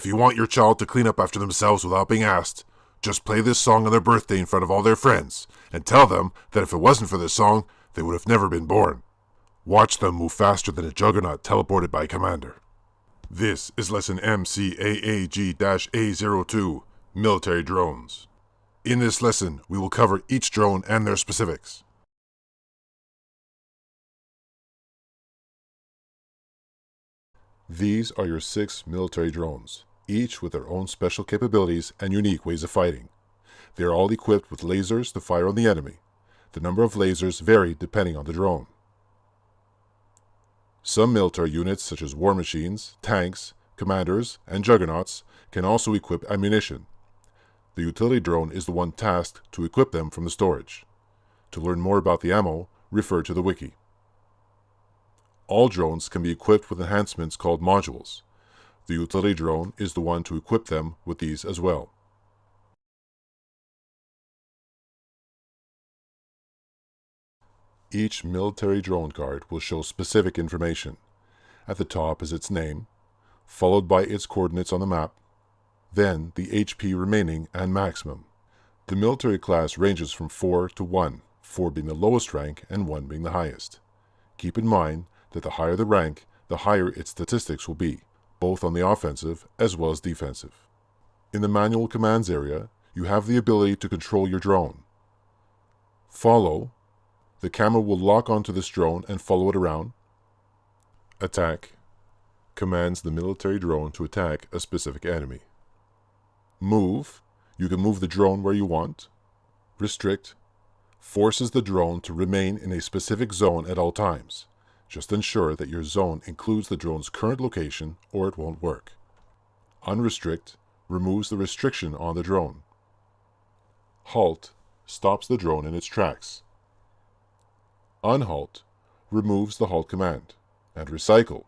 If you want your child to clean up after themselves without being asked, just play this song on their birthday in front of all their friends, and tell them that if it wasn't for this song, they would have never been born. Watch them move faster than a Juggernaut teleported by Commander. This is lesson MCAAG-A02, Military Drones. In this lesson, we will cover each drone and their specifics. These are your 6 military drones, each with their own special capabilities and unique ways of fighting. They are all equipped with lasers to fire on the enemy. The number of lasers vary depending on the drone. Some military units such as Warmachines, tanks, commanders, and Juggernauts can also equip ammunition. The utility drone is the one tasked to equip them from the storage. To learn more about the ammo, refer to the wiki. All drones can be equipped with enhancements called modules. The utility drone is the one to equip them with these as well. Each military drone card will show specific information. At the top is its name, followed by its coordinates on the map, then the HP remaining and maximum. The military class ranges from 4 to 1, 4 being the lowest rank and 1 being the highest. Keep in mind that the higher the rank, the higher its statistics will be, both on the offensive as well as defensive. In the manual commands area, you have the ability to control your drone. Follow. The camera will lock onto this drone and follow it around. Attack commands the military drone to attack a specific enemy. Move, you can move the drone where you want. Restrict forces the drone to remain in a specific zone at all times. Just ensure that your zone includes the drone's current location or it won't work. Unrestrict removes the restriction on the drone. Halt stops the drone in its tracks. Unhalt removes the halt command. And recycle.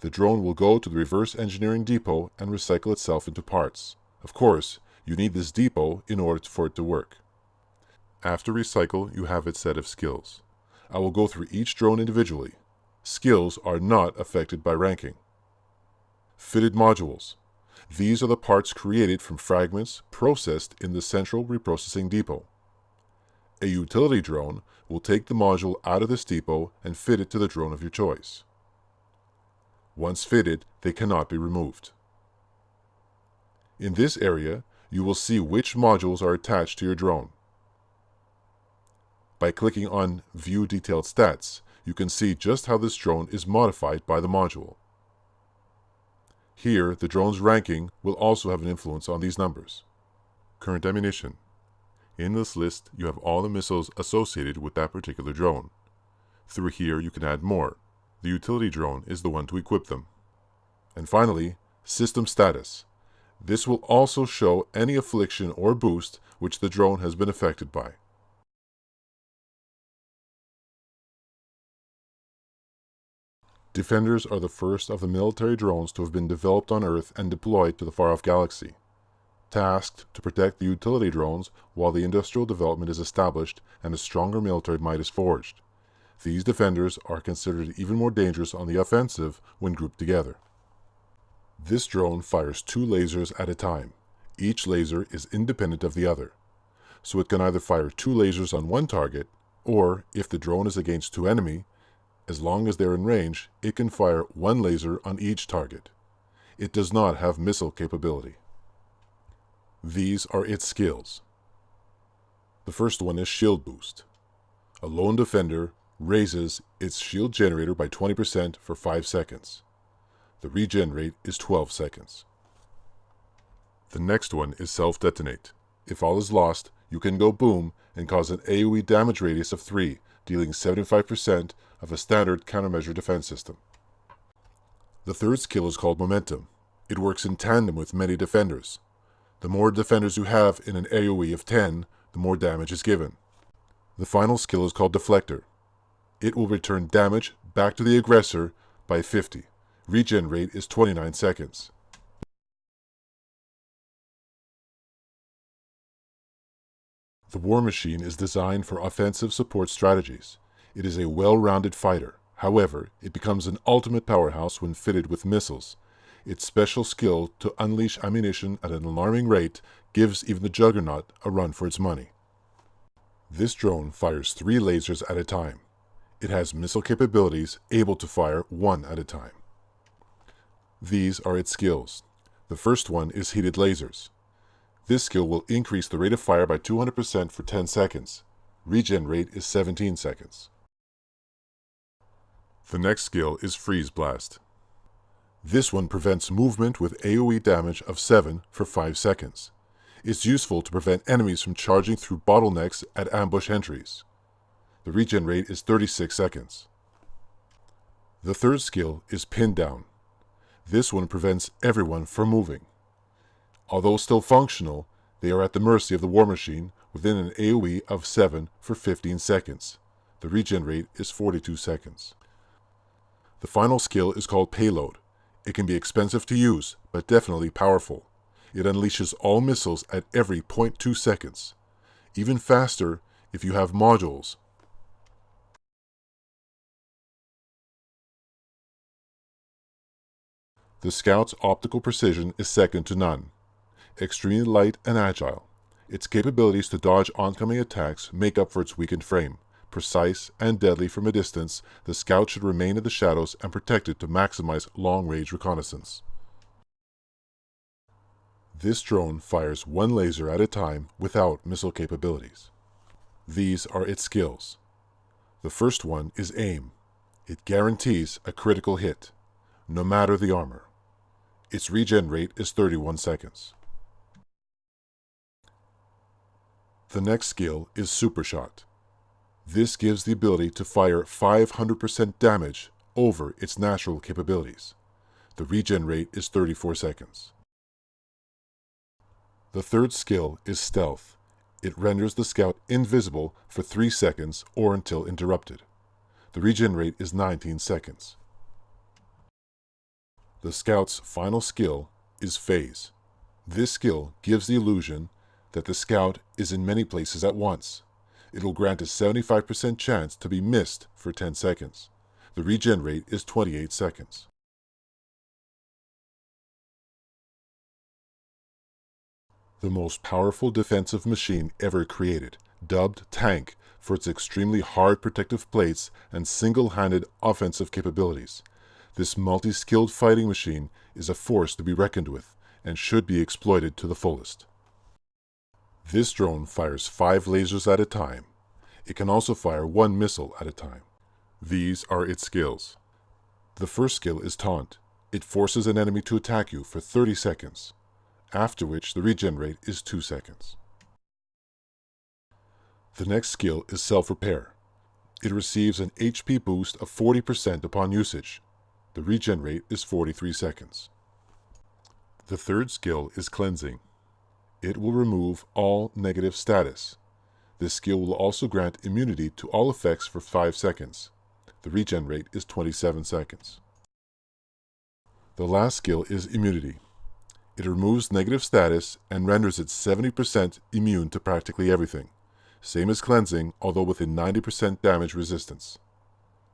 The drone will go to the reverse engineering depot and recycle itself into parts. Of course, you need this depot in order for it to work. After recycle, you have its set of skills. I will go through each drone individually. Skills are not affected by ranking. Fitted modules. These are the parts created from fragments processed in the central reprocessing depot. A utility drone will take the module out of this depot and fit it to the drone of your choice. Once fitted, they cannot be removed. In this area, you will see which modules are attached to your drone. By clicking on View Detailed Stats, you can see just how this drone is modified by the module. Here, the drone's ranking will also have an influence on these numbers. Current ammunition. In this list, you have all the missiles associated with that particular drone. Through here, you can add more. The utility drone is the one to equip them. And finally, system status. This will also show any affliction or boost which the drone has been affected by. Defenders are the first of the military drones to have been developed on Earth and deployed to the far-off galaxy. Tasked to protect the utility drones while the industrial development is established and a stronger military might is forged. These defenders are considered even more dangerous on the offensive when grouped together. This drone fires 2 lasers at a time. Each laser is independent of the other. So it can either fire 2 lasers on one target, or if the drone is against 2 enemy, as long as they're in range, it can fire 1 laser on each target. It does not have missile capability. These are its skills. The first one is Shield Boost. A lone defender raises its shield generator by 20% for 5 seconds. The regen rate is 12 seconds. The next one is Self-Detonate. If all is lost, you can go boom and cause an AoE damage radius of 3, dealing 75% of a standard countermeasure defense system. The third skill is called Momentum. It works in tandem with many defenders. The more defenders you have in an AoE of 10, the more damage is given. The final skill is called Deflector. It will return damage back to the aggressor by 50. Regen rate is 29 seconds. The Warmachine is designed for offensive support strategies. It is a well-rounded fighter. However, it becomes an ultimate powerhouse when fitted with missiles. Its special skill to unleash ammunition at an alarming rate gives even the Juggernaut a run for its money. This drone fires 3 lasers at a time. It has missile capabilities able to fire 1 at a time. These are its skills. The first one is heated lasers. This skill will increase the rate of fire by 200% for 10 seconds. Regen rate is 17 seconds. The next skill is freeze blast. This one prevents movement with AoE damage of 7 for 5 seconds. It's useful to prevent enemies from charging through bottlenecks at ambush entries. The regen rate is 36 seconds. The third skill is pin down. This one prevents everyone from moving. Although still functional, they are at the mercy of the Warmachine within an AoE of 7 for 15 seconds. The regen rate is 42 seconds. The final skill is called payload. It can be expensive to use, but definitely powerful. It unleashes all missiles at every 0.2 seconds. Even faster if you have modules. The Scout's optical precision is second to none. Extremely light and agile, its capabilities to dodge oncoming attacks make up for its weakened frame. Precise and deadly from a distance, the Scout should remain in the shadows and protected to maximize long-range reconnaissance. This drone fires 1 laser at a time without missile capabilities. These are its skills. The first one is aim. It guarantees a critical hit, no matter the armor. Its regen rate is 31 seconds. The next skill is Super Shot. This gives the ability to fire 500% damage over its natural capabilities. The regen rate is 34 seconds. The third skill is Stealth. It renders the Scout invisible for 3 seconds or until interrupted. The regen rate is 19 seconds. The Scout's final skill is Phase. This skill gives the illusion that the Scout is in many places at once. It will grant a 75% chance to be missed for 10 seconds. The regen rate is 28 seconds. The most powerful defensive machine ever created, dubbed Tank for its extremely hard protective plates and single-handed offensive capabilities. This multi-skilled fighting machine is a force to be reckoned with and should be exploited to the fullest. This drone fires 5 lasers at a time. It can also fire 1 missile at a time. These are its skills. The first skill is Taunt. It forces an enemy to attack you for 30 seconds, after which the regen rate is 2 seconds. The next skill is Self-Repair. It receives an HP boost of 40% upon usage. The regen rate is 43 seconds. The third skill is Cleansing. It will remove all negative status. This skill will also grant immunity to all effects for 5 seconds. The regen rate is 27 seconds. The last skill is Immunity. It removes negative status and renders it 70% immune to practically everything. Same as Cleansing, although within 90% damage resistance.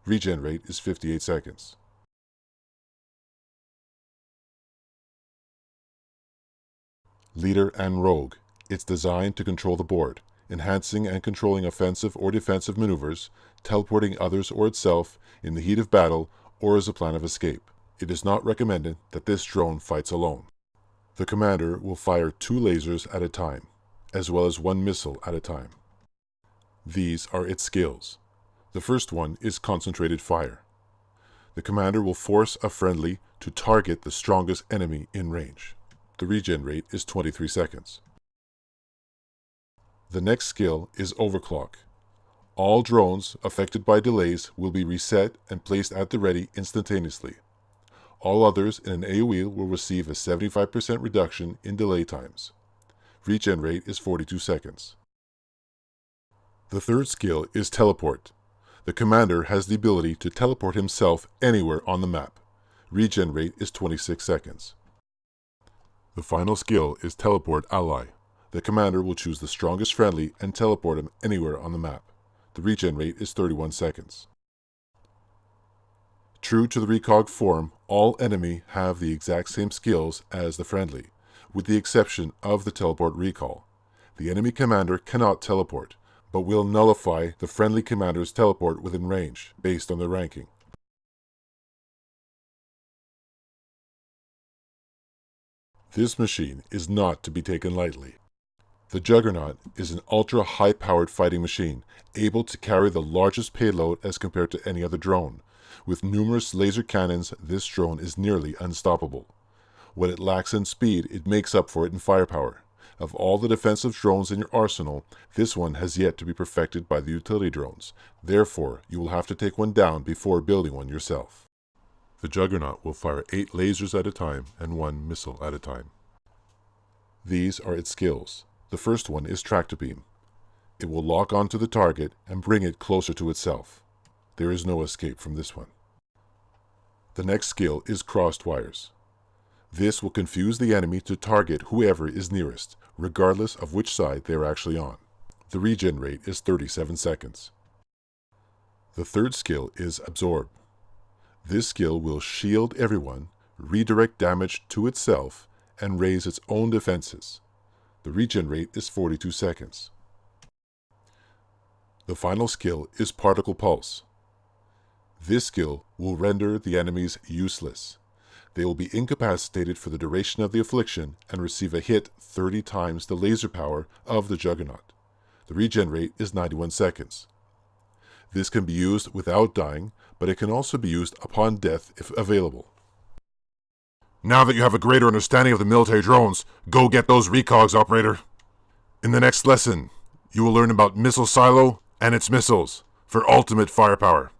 Regen rate is 58 seconds. Leader and Rogue. It's designed to control the board, enhancing and controlling offensive or defensive maneuvers, teleporting others or itself in the heat of battle or as a plan of escape. It is not recommended that this drone fights alone. The commander will fire 2 lasers at a time, as well as 1 missile at a time. These are its skills. The first one is Concentrated Fire. The commander will force a friendly to target the strongest enemy in range. The regen rate is 23 seconds. The next skill is Overclock. All drones affected by delays will be reset and placed at the ready instantaneously. All others in an AoE will receive a 75% reduction in delay times. Regen rate is 42 seconds. The third skill is Teleport. The commander has the ability to teleport himself anywhere on the map. Regen rate is 26 seconds. The final skill is Teleport Ally. The commander will choose the strongest friendly and teleport him anywhere on the map. The regen rate is 31 seconds. True to the Recog form, all enemy have the exact same skills as the friendly, with the exception of the teleport recall. The enemy commander cannot teleport, but will nullify the friendly commander's teleport within range, based on their ranking. This machine is not to be taken lightly. The Juggernaut is an ultra-high-powered fighting machine, able to carry the largest payload as compared to any other drone. With numerous laser cannons, this drone is nearly unstoppable. What it lacks in speed, it makes up for it in firepower. Of all the defensive drones in your arsenal, this one has yet to be perfected by the utility drones. Therefore, you will have to take one down before building one yourself. The Juggernaut will fire 8 lasers at a time and 1 missile at a time. These are its skills. The first one is tractor beam. It will lock onto the target and bring it closer to itself. There is no escape from this one. The next skill is crossed wires. This will confuse the enemy to target whoever is nearest, regardless of which side they are actually on. The regen rate is 37 seconds. The third skill is absorb. This skill will shield everyone, redirect damage to itself, and raise its own defenses. The regen rate is 42 seconds. The final skill is particle pulse. This skill will render the enemies useless. They will be incapacitated for the duration of the affliction and receive a hit 30 times the laser power of the Juggernaut. The regen rate is 91 seconds. This can be used without dying, but it can also be used upon death if available. Now that you have a greater understanding of the military drones, go get those Recogs, operator. In the next lesson, you will learn about Missile Silo and its missiles for ultimate firepower.